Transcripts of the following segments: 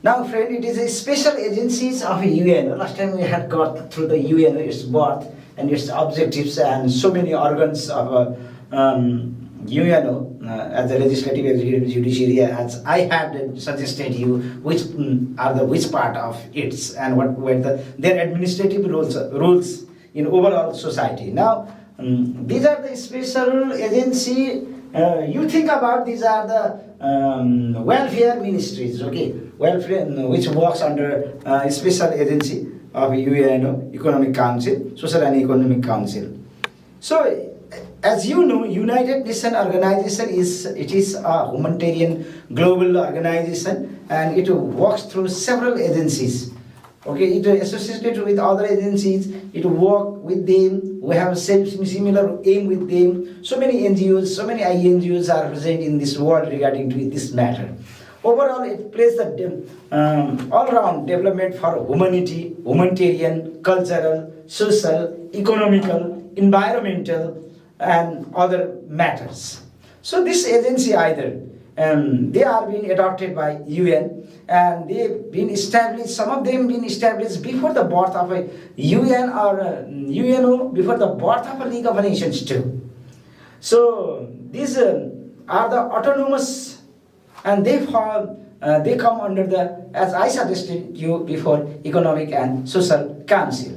Now, friend, it is a special agencies of UN. Last time we had got through the UN, its birth and its objectives, and so many organs of UNO as the legislative, executive, judiciary. As I had suggested you, which are the which part of its and what were their administrative rules in overall society. Now, these are the special agency. You think about these are the welfare ministries, okay? Welfare, which works under special agency of UNO, Economic Council, Social and Economic Council. So, as you know, United Nations organization is a humanitarian global organization, and it works through several agencies. Okay, it is associated with other agencies, it work with them, we have similar aim with them. So many NGOs, so many INGOs are present in this world regarding to this matter. Overall, it plays the all-round development for humanity, humanitarian, cultural, social, economical, environmental, and other matters. So this agency either they are being adopted by UN, and they've been established, some of them been established before the birth of a UN or UNO, before the birth of a League of Nations too. So these are the autonomous, and they come under the, as I suggested you before, Economic and Social Council.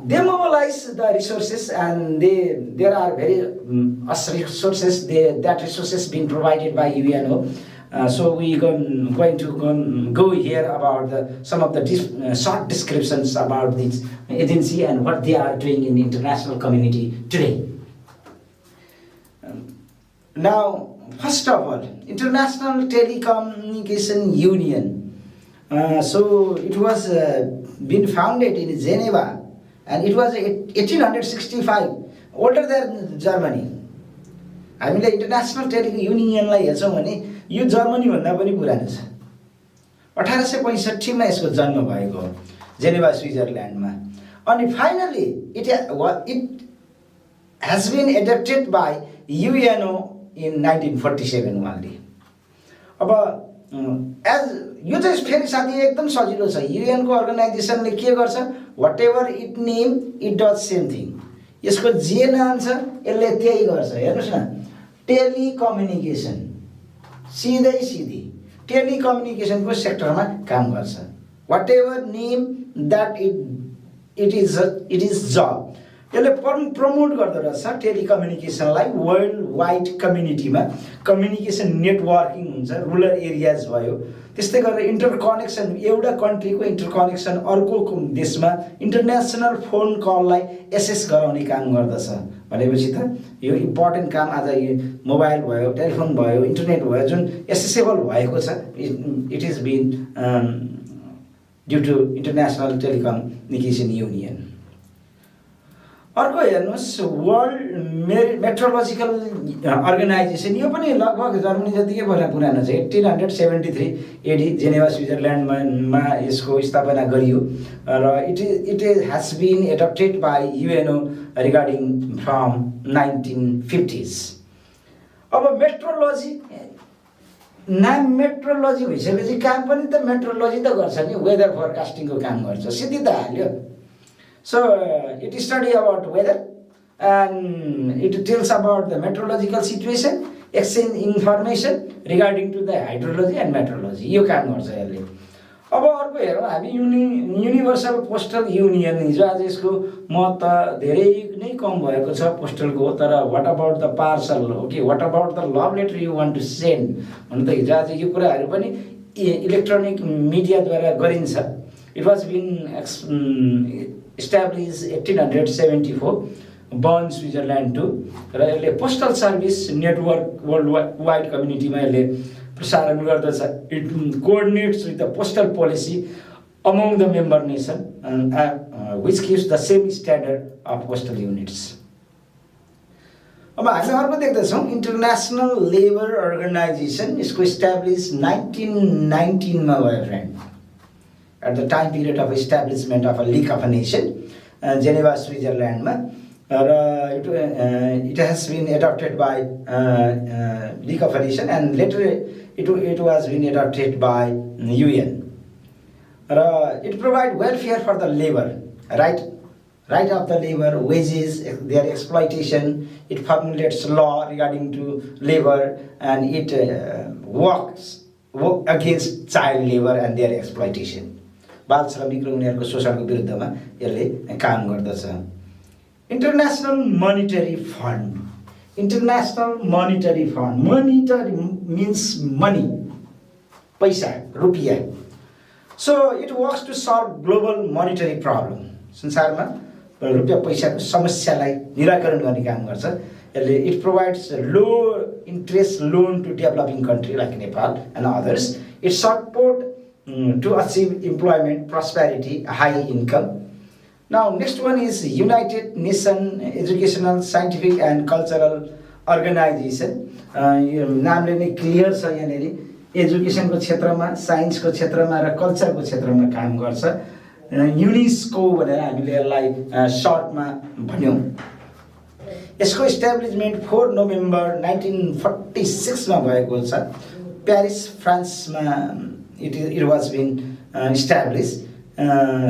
They mobilize the resources, and there are very resources. That resources being provided by UNO. So we going to go here about some of the short descriptions about this agency and what they are doing in the international community today. Now, first of all, International Telecommunication Union. So it was been founded in Geneva. And it was 1865, older than Germany. हामीले international टेलियुनियनलाई हेर्छौँ भने यो जर्मनीभन्दा पनि पुरानो छ। 1865 मा यसको जन्म भएको हो जेनेभा स्विजरल्यान्डमा। अनि finally it has been adopted by UNO in 1947 only. अब यो चाहिँ फेरि साथी एकदम सजिलो छ। UN को अर्गनाइजेसनले के गर्छ, whatever it name it does same thing. यसको जे नाम छ यसले त्यही गर्छ। हेर्नुस् न, टेलिकम्युनिकेसन सिधै टेलिकम्युनिकेसनको सेक्टरमा काम गर्छ। whatever name that it is job. यसले प्रमोट गर्दो रहेछ टेलिकम्युनिकेसनलाई वर्ल्ड वाइड कम्युनिटीमा। कम्युनिकेसन नेटवर्किङ हुन्छ, रुरल एरियाज भयो, त्यस्तै गरेर इन्टरकनेक्सन, एउटा कन्ट्रीको इन्टरकनेक्सन अर्को देशमा इन्टरनेसनल फोन कललाई एसेस गराउने काम गर्दछ। भनेपछि त यो इम्पोर्टेन्ट काम आज यो मोबाइल भयो, टेलिफोन भयो, इन्टरनेट भयो, जुन एसेसेबल भएको छ, it is been due to international telecommunication union. अर्को हेर्नुहोस्, वर्ल्ड मेट्रोलोजिकल अर्गनाइजेसन, यो पनि लगभग जर्मनी जतिकै पुरानो छ। 1873 एडी जेनेभा स्विजरल्यान्डमा यसको स्थापना गरियो र it has been adapted by UNO regarding from 1950s। अब मेट्रोलोजी, नाम मेट्रोलोजी भइसकेपछि काम पनि त मेट्रोलोजी त गर्छ नि, वेदर फोरकास्टिङको काम गर्छ, सिधै त हाल्यो। So it study about weather, and it tells about the meteorological situation, exchange information regarding to the hydrology and meteorology. यो काम गर्छ यसले। अब अर्को हेरौँ हामी युनिभर्सल पोस्टल युनियन, हिजो आज यसको महत्त्व धेरै नै कम भएको छ पोस्टलको। तर what about the parcel, okay, what about the love letter you want to send, हुन त हिजो आज यो कुराहरू पनि इलेक्ट्रोनिक मिडियाद्वारा गरिन्छ। It was been established 1874, born Switzerland too, र यसले postal service network world wide कम्युनिटीमा यसले प्रसारण गर्दछ। It coordinates with the postal policy among the member nation which gives the same standard of postal units. अब हामी अर्को देख्दछौँ इन्टरनेसनल लेबर अर्गनाइजेसन, यसको इस्टाब्लिस 1919 मा भयो friend. At the time period of establishment of a League of Nations, Geneva, Switzerland, It has been adopted by League of Nations, and later it was been adopted by UN. It provides welfare for the labor, right of the labor, wages, their exploitation. It formulates law regarding to labor, and it works against child labor and their exploitation. बाल श्रमिक र उनीहरूको शोषणको विरुद्धमा यसले काम गर्दछ. International Monetary Fund. International Monetary Fund. Monetary means money, paisa, rupiah. So it works to solve global monetary problem. संसारमा रुपियाँ पैसाको समस्यालाई निराकरण गर्ने काम गर्छ यसले. It provides low interest loan to developing country like Nepal and others. It support to achieve employment, prosperity, high income. Now next one is United Nations Educational, Scientific and Cultural Organization. नामले नै clear छ यहाँनेरि एजुकेसनको क्षेत्रमा, साइन्सको क्षेत्रमा र कल्चरको क्षेत्रमा काम गर्छ. युनेस्को भनेर हामीले यसलाई सर्टमा भन्यौं. यसको इस्टाब्लिशमेन्ट 4 नोभेम्बर 1946 मा भएको छ. पेरिस फ्रान्समा it was been established.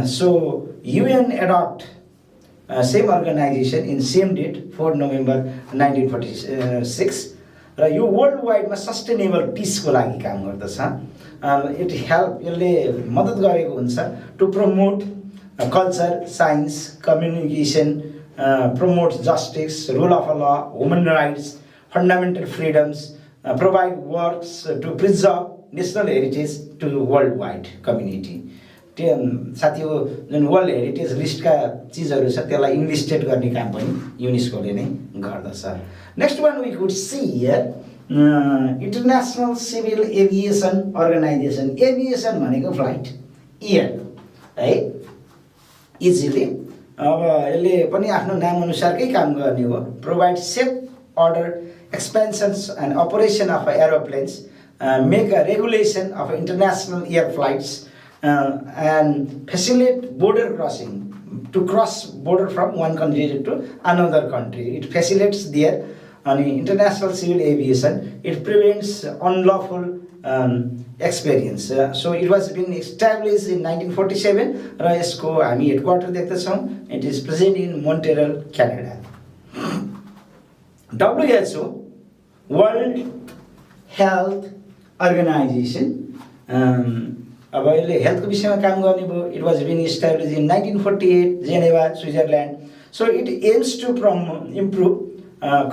So UN adopt same organization in same date 4 November 1946. र यो वर्ल्ड वाइडमा सस्टेनेबल पिसको लागि काम गर्दछ. इट हेल्प यसले मद्दत गरेको हुन्छ to promote culture, science, communication, promote justice, rule of law, human rights, fundamental freedoms, provide works to preserve national heritage to world wide community. त्यो साथी हो जुन वर्ल्ड हेरिटेज लिस्टका चिजहरू छ त्यसलाई इन्लिस्टेड गर्ने काम पनि युनेस्कोले नै गर्दछ. Next one we could see here international civil aviation organisation. Aviation भनेको फ्लाइट, एयर है, इजिली. अब यसले पनि आफ्नो नाम अनुसारकै काम गर्ने हो. Provide safe order, expansions and operation of aeroplanes, make a regulation of international air flights, and facilitate border crossing, to cross border from one country to another country. It facilitates their international civil aviation. It prevents unlawful experience. So it was been established in 1947 र यसको हामी headquarter देख्दछौँ. It is present in Montreal, Canada. WHO, World Health Organization, अब यसले हेल्थको विषयमा काम गर्ने भयो. It was been establish in 1948 Geneva, Switzerland. So it aims to improve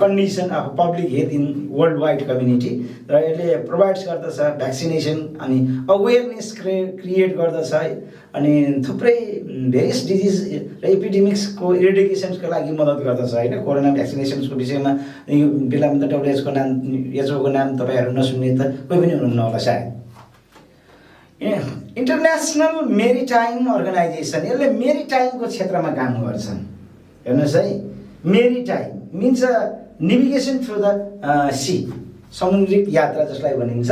condition of public health in world wide community. र यसले provides गर्दछ भ्याक्सिनेसन अनि अवेरनेस क्रिएट गर्दछ अनि थुप्रै भेरियस डिजिज र एपिडेमिक्सको इरेडिकेसन्सको लागि मद्दत गर्दछ होइन. कोरोना भ्याक्सिनेसन्सको विषयमा यो बेलामा त WHO नाम, एचओको नाम तपाईँहरू नसुन्ने त कोही पनि हुनुहुन्न होला सायद. इन्टरनेसनल मेरिटाइम अर्गनाइजेसन, यसले मेरिटाइमको क्षेत्रमा काम गर्छ. हेर्नुहोस् है, maritime means navigation through the sea, समुद्रिक यात्रा जसलाई भनिन्छ.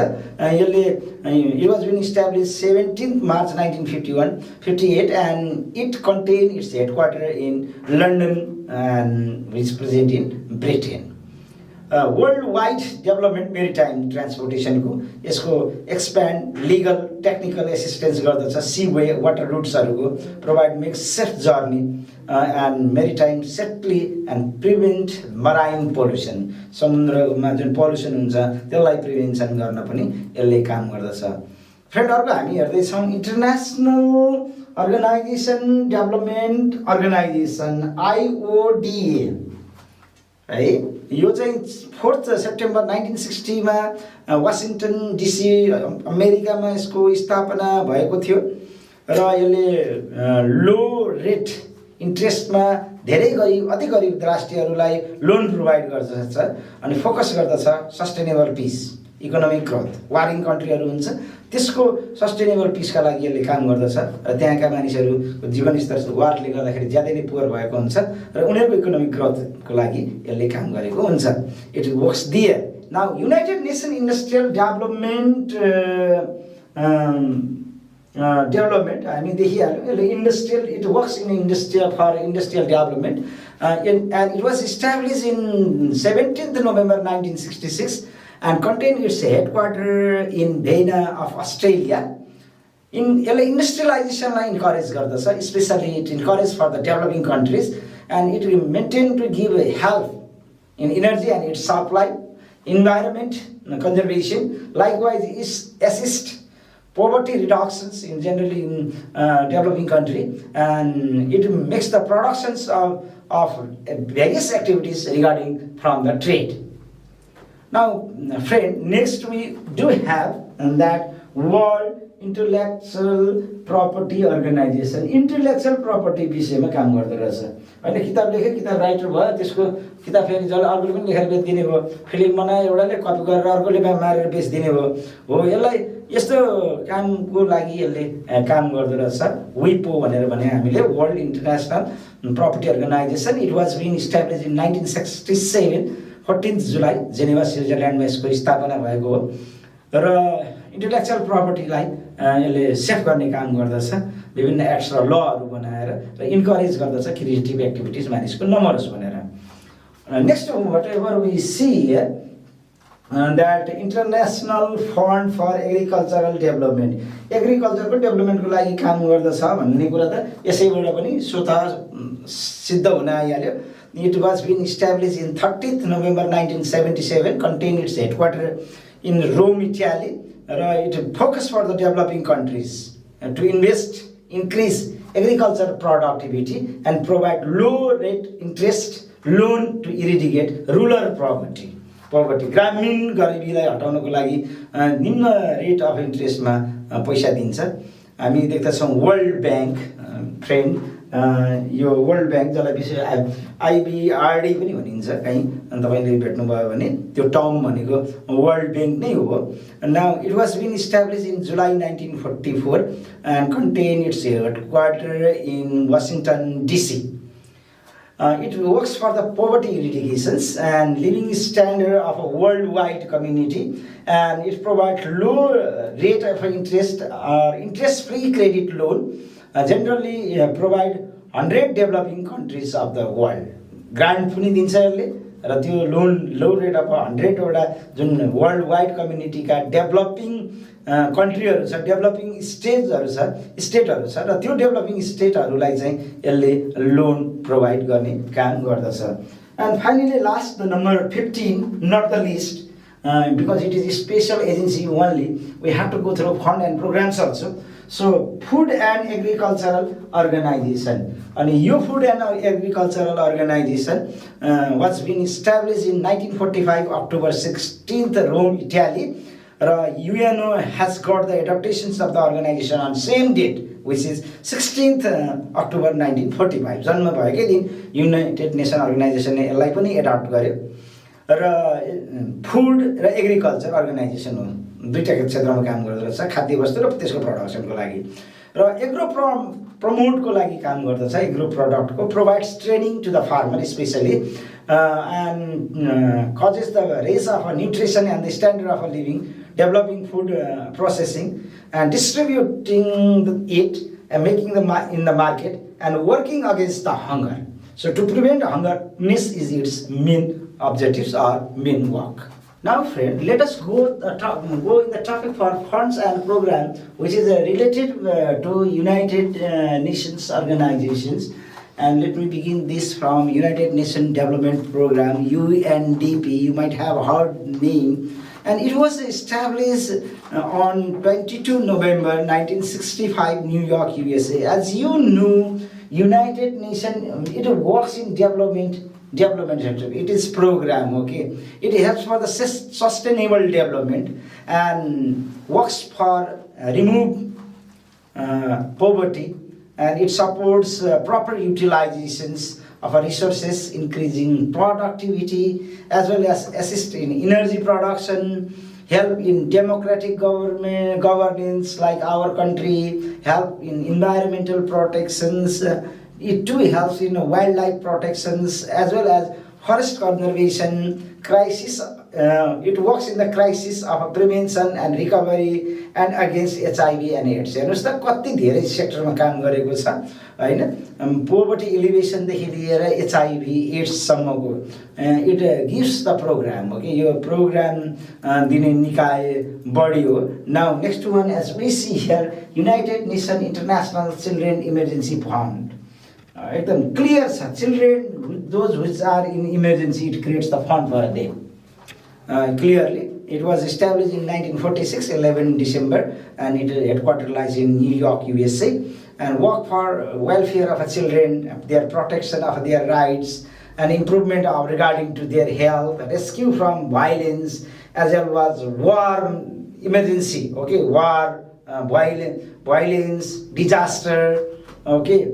यसले it was been establish 17 March 1958 and it contain its headquarter in London and which present in Britain. World wide development maritime ट्रान्सपोर्टेसनको यसको एक्सप्यान्ड लिगल टेक्निकल एसिस्टेन्स गर्दछ. Sea way water रुट्सहरूको provide makes safe journey and maritime safely and prevent marine pollution. समुद्रमा जुन pollution हुन्छ त्यसलाई prevention गर्न पनि यसले काम गर्दछ. फ्रेन्डहरूको हामी हेर्दैछौँ international organisation development organisation IODA है. यो चाहिँ 4 सेप्टेम्बर 1960 मा वासिङटन DC अमेरिकामा यसको स्थापना भएको थियो र यसले लो रेट इन्ट्रेस्टमा धेरै गरिब, अति गरिब राष्ट्रहरूलाई लोन प्रोभाइड गर्दछ अनि फोकस गर्दछ सस्टेनेबल पिस, इकोनोमिक ग्रोथ. वारिङ कन्ट्रीहरू हुन्छ त्यसको सस्टेनेबल पिसका लागि यसले काम गर्दछ र त्यहाँका मानिसहरूको जीवनस्तर वारले गर्दाखेरि ज्यादै नै पुवर भएको हुन्छ र उनीहरूको इकोनोमिक ग्रोथको लागि यसले काम गरेको हुन्छ. It works there. Now united nation industrial development development हामी देखिहाल्यौँ यसले industrial it works in industrial for industrial development and it was established in 17th November 1966 and contained its headquarters in Vienna of Australia. यसले इन्डस्ट्रियलाइजेसनलाई encourage गर्दछ, specially it encourage for the developing countries and it will maintain to give help in energy and its supply, environment conservation, likewise is assist poverty reductions in generally in developing country, and it makes the productions of various activities regarding from the trade. Now friend, next we do have that World Intellectual Property Organization. Intellectual property विषयमा काम गर्दै रहेछ हैन। किताब लेखे, किताब writer भयो, त्यसको किताब फेरि जसले अर्कोले पनि लेखेर बेचिदिने भयो, फिल्म बनायो एउटाले, कपी गरेर अर्कोले मारेर बेचिदिने भयो। हो, यसलाई यस्तो कामको लागि यसले काम गर्दै रहेछ। विपो भनेर भने हामीले world international property organisation. It was been establish in 1967 14 July Geneva स्विजरल्यान्डमा यसको स्थापना भएको हो र इन्टेलेक्चुअल प्रपर्टीलाई यसले सेफ गर्ने काम गर्दछ, विभिन्न एक्ट्स र लहरू बनाएर र इन्करेज गर्दछ क्रिएटिभ एक्टिभिटिज मानिसको नमरोस् भनेर। Next whatever we see that international fund for agricultural development, एग्रिकल्चरको डेभलपमेन्टको लागि काम गर्दछ भन्ने कुरा त यसैबाट पनि स्वतः सिद्ध हुन आइहाल्यो। It was been establish in 30th November 1977, contained its headquarters in Rome, Italy. It focus for the developing countries to invest, increase agriculture productivity and provide low rate interest loan to eradicate rural poverty. ग्रामीण गरिबीलाई हटाउनको लागि निम्न rate of इन्ट्रेस्टमा पैसा दिन्छ। हामी देख्दछौँ world bank friend, यो world bank जसलाई विशेष आइबिआरडी पनि भनिन्छ, कहीँ तपाईँले भेट्नुभयो भने त्यो टर्म भनेको वर्ल्ड ब्याङ्क नै हो। Now it was been establish in July 1944 and contain its headquarter in Washington DC. It works for the poverty eradications and living standard of a worldwide community, and it provides low rate of interest or interest-free credit loan. Generally provide 100 developing countries of the world. Grant पनि दिन्छ यसले र त्यो loan low rate of 100 वटा June world wide कम्युनिटीका developing कन्ट्रीहरू छ, developing स्टेटहरू छ र त्यो developing स्टेटहरूलाई चाहिँ यसले लोन प्रोभाइड गर्ने काम गर्दछ। End finally last the number 15, not the list, because it is a special agency only, we have to go through fund and programs also. So Food and Agricultural Organization, and yo Food and Agricultural Organization was been established in 1945 October 16th Rome, Italy. UNO has got the adaptations of the organization on same date, which is 16th October 1945. जन्म भएकै दिन United nation अर्गनाइजेसनले यसलाई पनि adapt गर्यो र food र agriculture organisation हो, दुईटा क्षेत्रमा काम गर्दो रहेछ, खाद्य वस्तु र त्यसको प्रडक्सनको लागि। र एग्रो प्रमोटको लागि काम गर्दछ, एग्रो प्रडक्टको provides training to the farmer specially and causes the raise of nutrition and the standard of living, developing food processing and distributing it and making in the market and working against the hunger. So to prevent hunger, this is its main objectives or main work. Now friend, let us go in the topic for funds and program, which is related to United Nations organizations. And let me begin this from United Nations Development Program, UNDP. You might have heard name. And it was established on 22 November 1965, New York, USA. As you know, United Nations, it works in development center. It is program, okay. It helps for the sustainable development and works for remove poverty, and it supports proper utilizations of our resources, increasing productivity, as well as assist in energy production, help in democratic governance like our country, help in environmental protections. It too helps in wildlife protections as well as forest conservation, crisis it works in the crisis of prevention and recovery and against HIV and AIDS. हेर्नुहोस् त कति धेरै सेक्टरमा काम गरेको छ हैन, poverty एलिभेसनदेखि लिएर HIV एड्ससम्मको it gives the programme. Okay, यो प्रोग्राम दिने निकाय बढी हो. Now next one as we see here, united nation international children emergency fund. एकदम क्लियर छ, children those which are in emergency it creates the fund for them. Clearly, it was established in 1946, 11 December, and it headquarters lies in New York, USA, and work for welfare of children, their protection of their rights, and improvement of regarding to their health, rescue from violence, as well as war emergency. Okay, war, violence, disaster. Okay.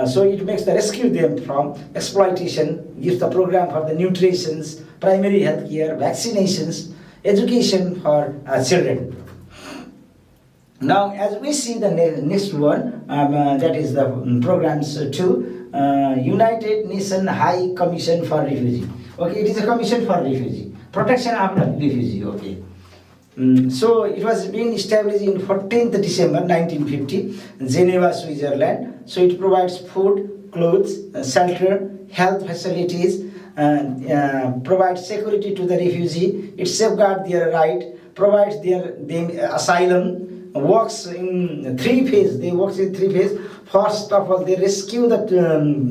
So it makes the rescue them from exploitation, gives the program for the nutrition, primary health care, vaccinations, education for children. Now, as we see the next one, that is the programs to United Nations High Commission for Refugee. Okay, it is a commission for refugee, protection of refugee. Okay. So it was being established in 14th December 1950, Geneva, Switzerland. So it provides food, clothes, shelter, health facilities, and provides security to the refugee. It safeguards their right, provides them asylum, works in three phases. They work in three phases. First of all, they rescue the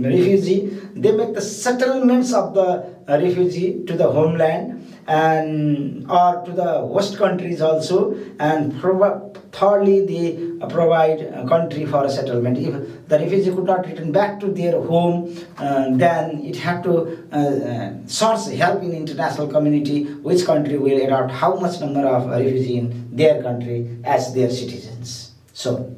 refugee. They make the settlements of the refugee to the homeland and or to the host countries also, and thirdly they provide a country for a settlement. If the refugee could not return back to their home, then it had to source help in international community, which country will adopt how much number of refugees in their country as their citizens. So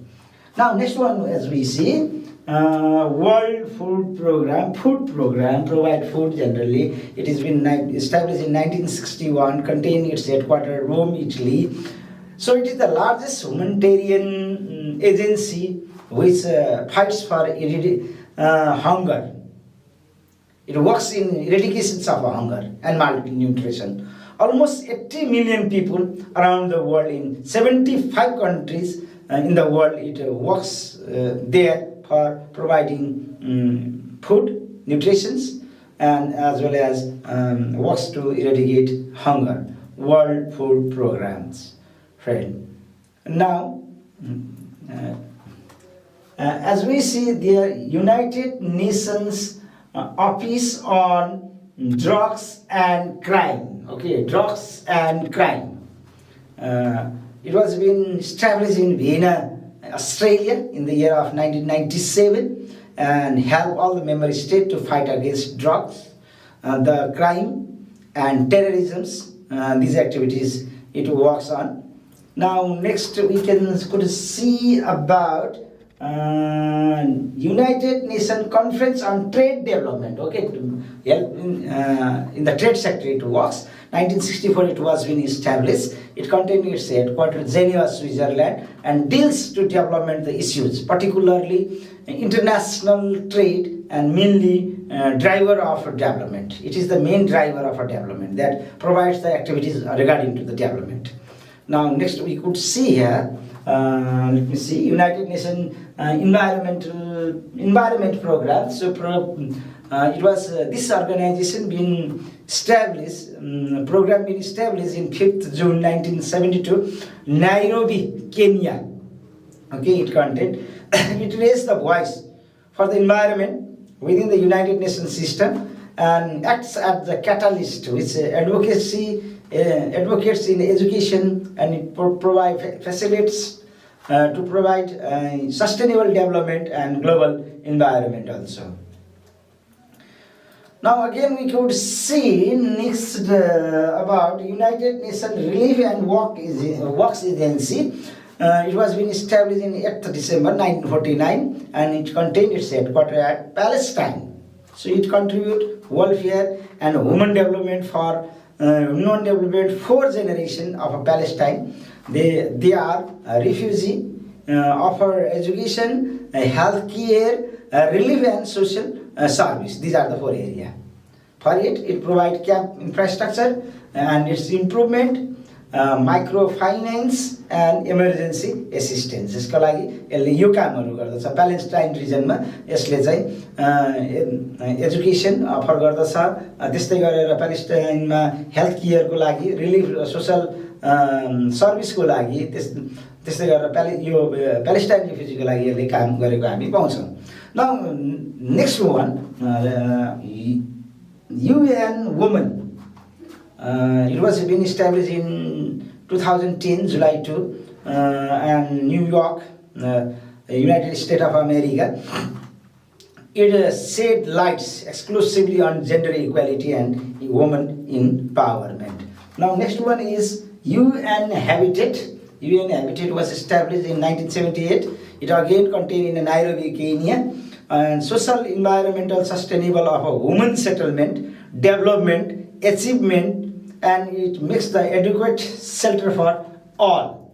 now next one, as we see, World Food Program, provide food generally. It has been established in 1961, containing its headquarters Rome, Italy. So it is the largest humanitarian agency which fights for hunger. It works in eradication of hunger and malnutrition. Almost 80 million people around the world in 75 countries in the world, it works there for providing food, nutrition, and as well as works to eradicate hunger. World Food Programs, friend. Now, as we see there, United Nations Office on Drugs and Crime. Okay, drugs and crime. It was been established in Vienna, Australia in the year of 1997, and help all the member states to fight against drugs, the crime and terrorism. These activities it works on. Now next we could see about United Nations Conference on Trade Development. Okay, help in the trade sector it works. 1964 it was been established. It contains its headquarters Geneva, Switzerland, and deals to development the issues, particularly international trade, and mainly driver of development. It is the main driver of a development that provides the activities regarding to the development. Now next we could see here, let me see, United Nations Environment Program. So it was this organization being established, program being established in 5th June 1972, Nairobi, Kenya. Okay, it raised the voice for the environment within the United Nations system and acts as the catalyst which advocates in education, and it facilitates to provide sustainable development and global environment also. Now again we could see next about United Nations Relief and Works Agency. It was been established in 8th December 1949, and it contained its headquarters at Palestine. So it contributes welfare and human development for non-development 4 generation of Palestine. They are refugee, offer education, health care, relief and social service. These are the 4 areas. For it provides camp infrastructure, and its improvement, microfinance and emergency assistance. यसको लागि यसले यो कामहरू गर्दछ। Palestine रिजनमा यसले चाहिँ education offer गर्दछ, त्यस्तै गरेर प्यालेस्टाइनमा हेल्थ केयरको लागि, रिलिफ सोसल सर्भिसको लागि, त्यस्तै गरेर यो प्यालेस्टाइन रिफ्युजीको लागि यसले काम गरेको हामी पाउँछौँ। Now next one, UN Women. It was been established in 2010 July 2 and New York, United States of America. It shed lights exclusively on gender equality and women empowerment. Now next one is UN Habitat. UN Habitat was established in 1978. It again contained in Nairobi, Kenya. And social, environmental, sustainable of a woman settlement, development, achievement, and it makes the adequate shelter for all.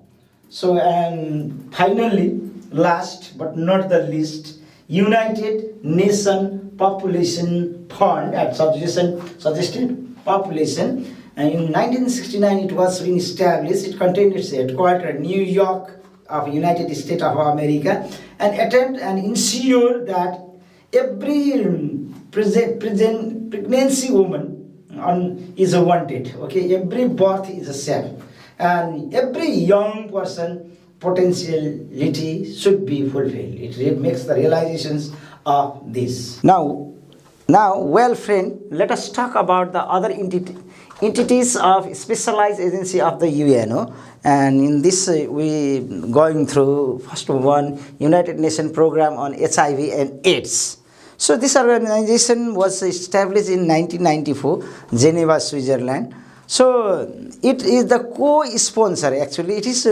So, and finally, last but not the least, United Nations Population Fund at suggested population. And in 1969, it was being established. It contained its headquarters in New York of United States of America, and attempt and ensure that every pregnancy woman is wanted. Okay, every birth is a safe, and every young person potentiality should be fulfilled. It makes the realizations of this. Now, well, friend, let us talk about the other entities of specialized agency of the UN. And in this, we going through first one, United Nations Program on HIV and AIDS. So this organization was established in 1994, Geneva, Switzerland. So it is the co-sponsor. Actually, it is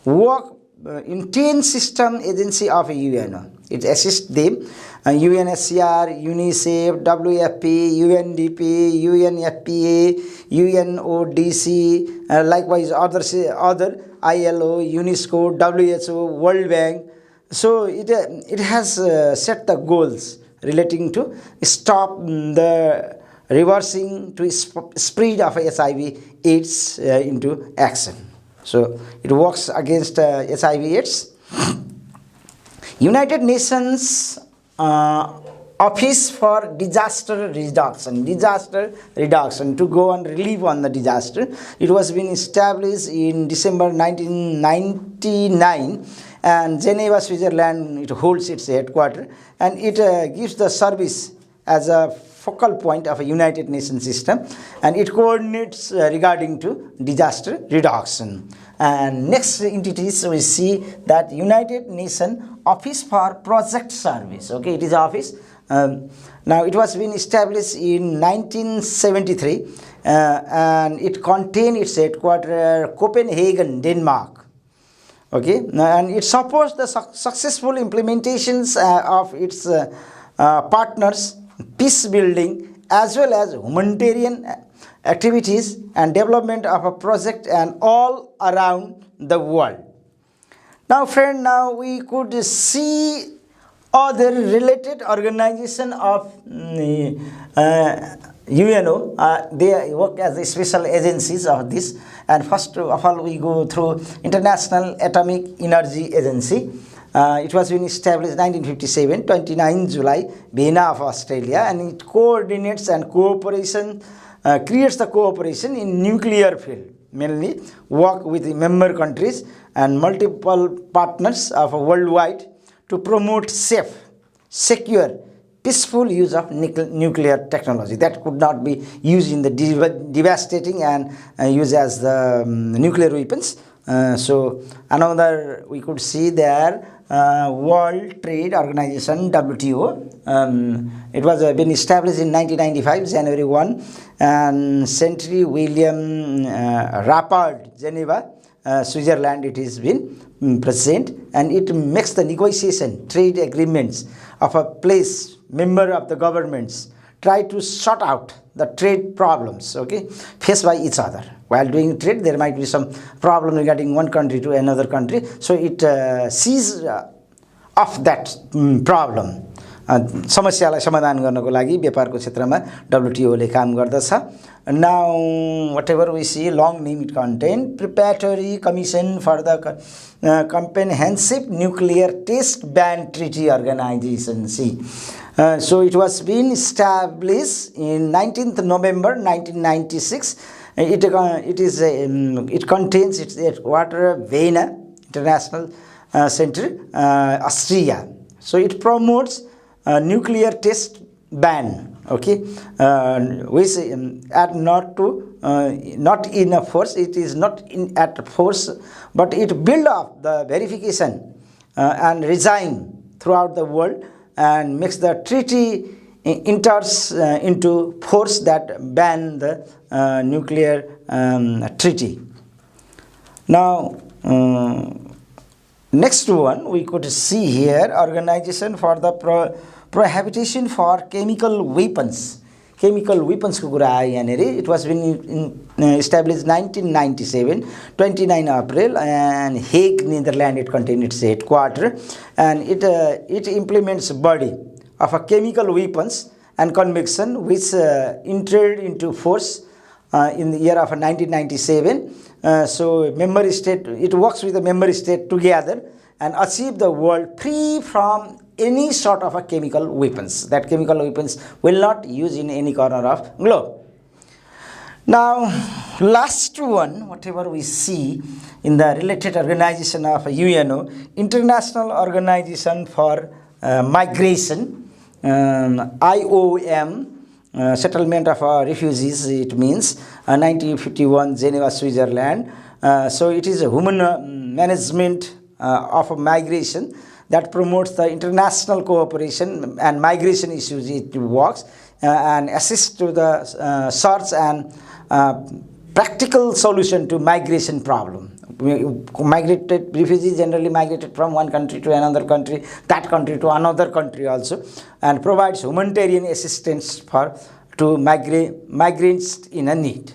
work in 10 system agency of UN. It assists them, UNSCR, UNICEF, WFP, UNDP, UNFPA, UNODC, likewise other ILO, UNESCO, WHO, World Bank. So it has set the goals relating to stop the reversing to spread of HIV AIDS into action. So it works against HIV AIDS. United Nations Office for Disaster Reduction to go on relief on the disaster. It was been established in December 1999, and Geneva, Switzerland, it holds its headquarters, and it gives the service as a focal point of a United Nations system, and it coordinates regarding to disaster reduction. And next entities we see that United Nations Office for Project Service. Okay, it is office. Now it was been established in 1973, and it contained its headquarters Copenhagen, Denmark. Okay, and it supports the successful implementations of its partners, peace building, as well as humanitarian activities and development of a project and all around the world. Now friend, now we could see other related organization of UNO. They work as the special agencies of this, and first of all we go through International Atomic Energy Agency. It was been established 1957, 29 July, Vienna of Australia, and it coordinates and creates the cooperation in nuclear field, mainly work with the member countries and multiple partners of worldwide to promote safe, secure, peaceful use of nuclear technology that could not be used in the devastating and used as the nuclear weapons. So another we could see there, World Trade Organization, WTO. It was been established in 1995, January 1, and Century William Rappard, Geneva, Switzerland, it has been present, and it makes the negotiation, trade agreements of a place, member of the governments, try to sort out the trade problems, okay, faced by each other. While doing trade, there might be some problem regarding one country to another country, so it sees off that problem समस्यालाई समाधान गर्नको लागि व्यापारको क्षेत्रमा WTOले काम गर्दछ. Now whatever we see, long name it contain Preparatory Commission for the Comprehensive Nuclear Test Ban Treaty Organization. See, so it was been established in 19th November 1996. It contains its headquarters Vienna International Center, Austria. So it promotes nuclear test ban, okay, which not in a force. It is not in at force, but it build up the verification and regime throughout the world and makes the treaty enters into force that ban the nuclear treaty. Now, next one we could see here, Organization for the Prohibition for Chemical Weapons. Chemical weapons ko कुरा आयो यहाँनेरि. It was been established 1997, 29 April, and Hague, Netherlands. It contains its headquarters, and it implements body of a chemical weapons and conviction which entered into force in the year of 1997. So member state, it works with the member state together and achieve the world free from any sort of a chemical weapons. That chemical weapons will not use in any corner of globe. Now, last one, whatever we see in the related organization of UNO, International Organization for Migration, IOM, Settlement of Refugees, it means 1951, Geneva, Switzerland. So it is a human management of migration that promotes the international cooperation and migration issues. It works and assists to the search and practical solution to migration problem. Migrated refugees generally migrated from one country to another country, that country to another country also, and provides humanitarian assistance to migrants in a need.